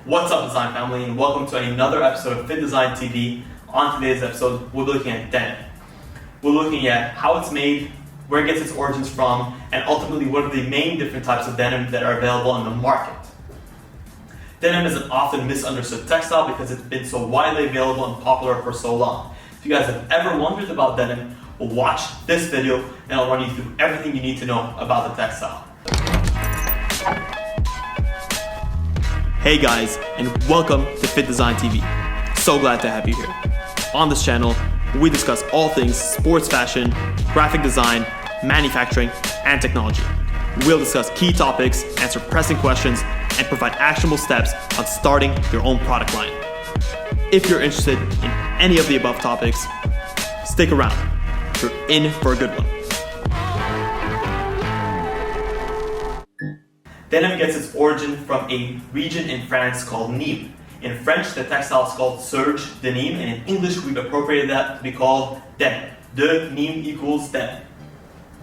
What's up, design family, and welcome to another episode of FittDesign TV. On today's episode, we'll be looking at denim. We're looking at how it's made, where it gets its origins from, and ultimately what are the main different types of denim that are available in the market. Denim is an often misunderstood textile because it's been so widely available and popular for so long. If you guys have ever wondered about denim, watch this video and I'll run you through everything you need to know about the textile. Hey guys, and welcome to FittDesign TV. So glad to have you here. On this channel, we discuss all things sports fashion, graphic design, manufacturing, and technology. We'll discuss key topics, answer pressing questions, and provide actionable steps on starting your own product line. If you're interested in any of the above topics, stick around. You're in for a good one. Denim gets its origin from a region in France called Nîmes. In French, the textile is called serge, denim, and in English, we've appropriated that to be called denim. De Nîmes equals denim.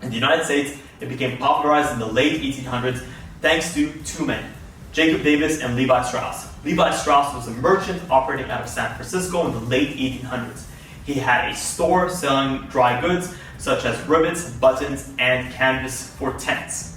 In the United States, it became popularized in the late 1800s thanks to two men, Jacob Davis and Levi Strauss. Levi Strauss was a merchant operating out of San Francisco in the late 1800s. He had a store selling dry goods such as ribbons, buttons, and canvas for tents.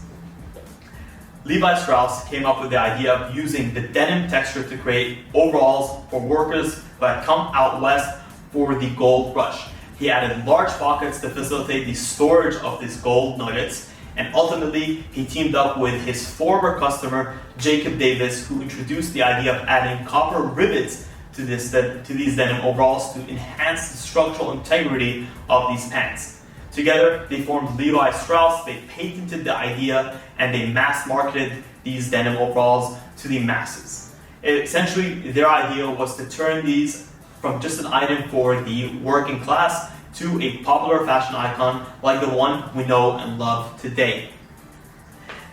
Levi Strauss came up with the idea of using the denim texture to create overalls for workers who had come out west for the gold rush. He added large pockets to facilitate the storage of these gold nuggets, and ultimately he teamed up with his former customer Jacob Davis, who introduced the idea of adding copper rivets to these denim overalls to enhance the structural integrity of these pants. Together, they formed Levi Strauss, they patented the idea, and they mass marketed these denim overalls to the masses. Essentially, their idea was to turn these from just an item for the working class to a popular fashion icon like the one we know and love today.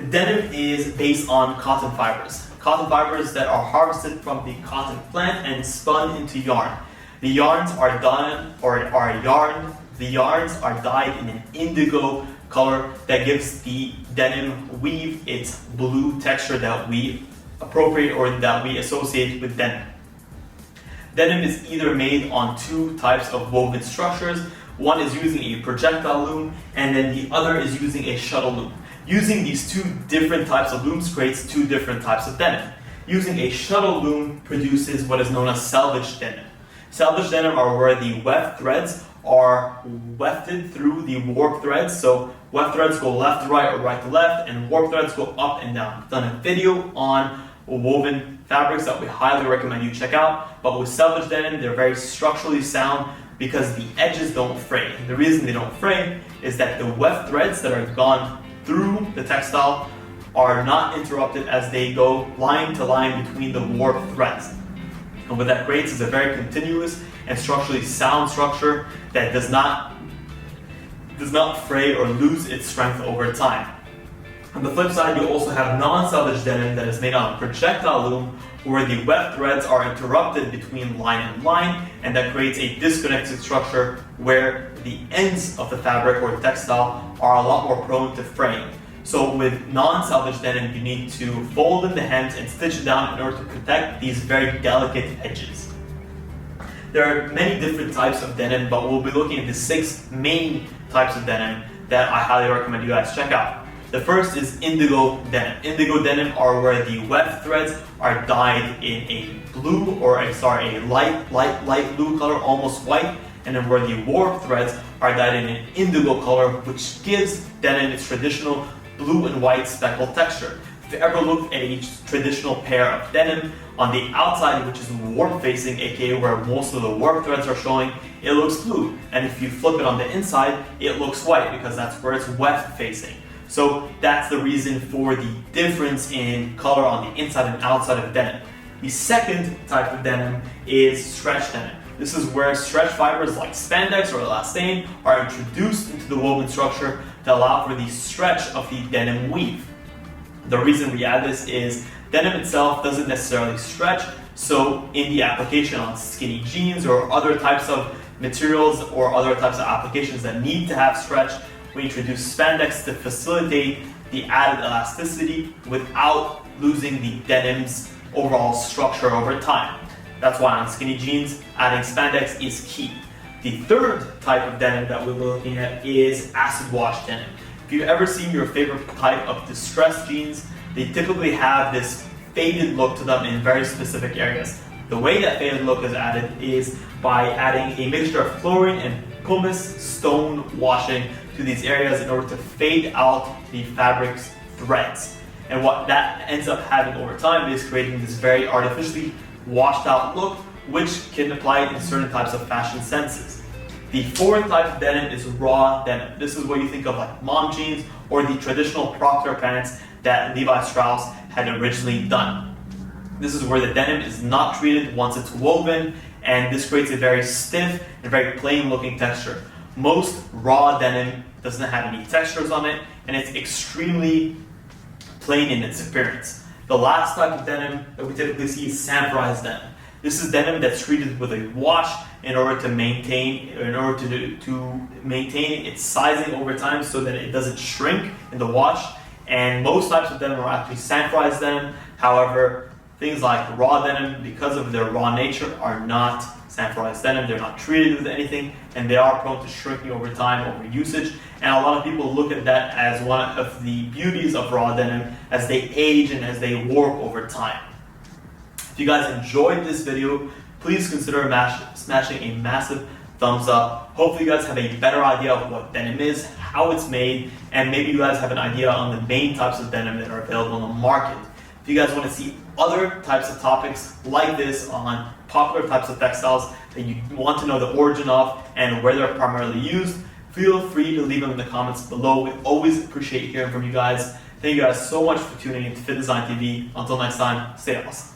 Denim is based on cotton fibers. Cotton fibers that are harvested from the cotton plant and spun into yarn. The yarns are dyed in an indigo color that gives the denim weave its blue texture that we appropriate or that we associate with denim. Denim is either made on two types of woven structures. One is using a projectile loom, and then the other is using a shuttle loom. Using these two different types of looms creates two different types of denim. Using a shuttle loom produces what is known as selvage denim. Selvage denim are where the weft threads are wefted through the warp threads. So weft threads go left to right or right to left, and warp threads go up and down. I've done a video on woven fabrics that we highly recommend you check out. But with selvage denim, they're very structurally sound because the edges don't fray. And the reason they don't fray is that the weft threads that are gone through the textile are not interrupted as they go line to line between the warp threads. And what that creates is a very continuous and structurally sound structure that does not fray or lose its strength over time. On the flip side, you also have non-selvage denim that is made on a projectile loom where the weft threads are interrupted between line and line, and that creates a disconnected structure where the ends of the fabric or the textile are a lot more prone to fraying. So with non-selvage denim, you need to fold in the hems and stitch it down in order to protect these very delicate edges. There are many different types of denim, but we'll be looking at the 6 main types of denim that I highly recommend you guys check out. The first is indigo denim. Indigo denim are where the weft threads are dyed in a blue light blue color, almost white, and then where the warp threads are dyed in an indigo color, which gives denim its traditional blue and white speckled texture. If you ever look at a traditional pair of denim, on the outside, which is warp facing, aka where most of the warp threads are showing, it looks blue. And if you flip it on the inside, it looks white because that's where it's weft facing. So that's the reason for the difference in color on the inside and outside of denim. The second type of denim is stretch denim. This is where stretch fibers like spandex or elastane are introduced into the woven structure to allow for the stretch of the denim weave. The reason we add this is denim itself doesn't necessarily stretch, so in the application on skinny jeans or other types of materials or other types of applications that need to have stretch, we introduce spandex to facilitate the added elasticity without losing the denim's overall structure over time. That's why on skinny jeans, adding spandex is key. The third type of denim that we're looking at is acid wash denim. If you've ever seen your favorite type of distressed jeans, they typically have this faded look to them in very specific areas. The way that faded look is added is by adding a mixture of chlorine and pumice stone washing to these areas in order to fade out the fabric's threads. And what that ends up having over time is creating this very artificially washed out look, which can apply in certain types of fashion senses. The fourth type of denim is raw denim. This is what you think of like mom jeans or the traditional Proctor pants that Levi Strauss had originally done. This is where the denim is not treated once it's woven, and this creates a very stiff and very plain looking texture. Most raw denim doesn't have any textures on it, and it's extremely plain in its appearance. The last type of denim that we typically see is sanforized denim. This is denim that's treated with a wash in order to maintain its sizing over time so that it doesn't shrink in the wash. And most types of denim are actually sanforized denim. However, things like raw denim, because of their raw nature, are not sanforized denim. They're not treated with anything, and they are prone to shrinking over time, over usage. And a lot of people look at that as one of the beauties of raw denim as they age and as they warp over time. If you guys enjoyed this video, please consider smashing a massive thumbs up. Hopefully you guys have a better idea of what denim is, how it's made, and maybe you guys have an idea on the main types of denim that are available on the market. If you guys want to see other types of topics like this on popular types of textiles that you want to know the origin of and where they're primarily used, feel free to leave them in the comments below. We always appreciate hearing from you guys. Thank you guys so much for tuning in to FittDesign TV. Until next time, stay awesome.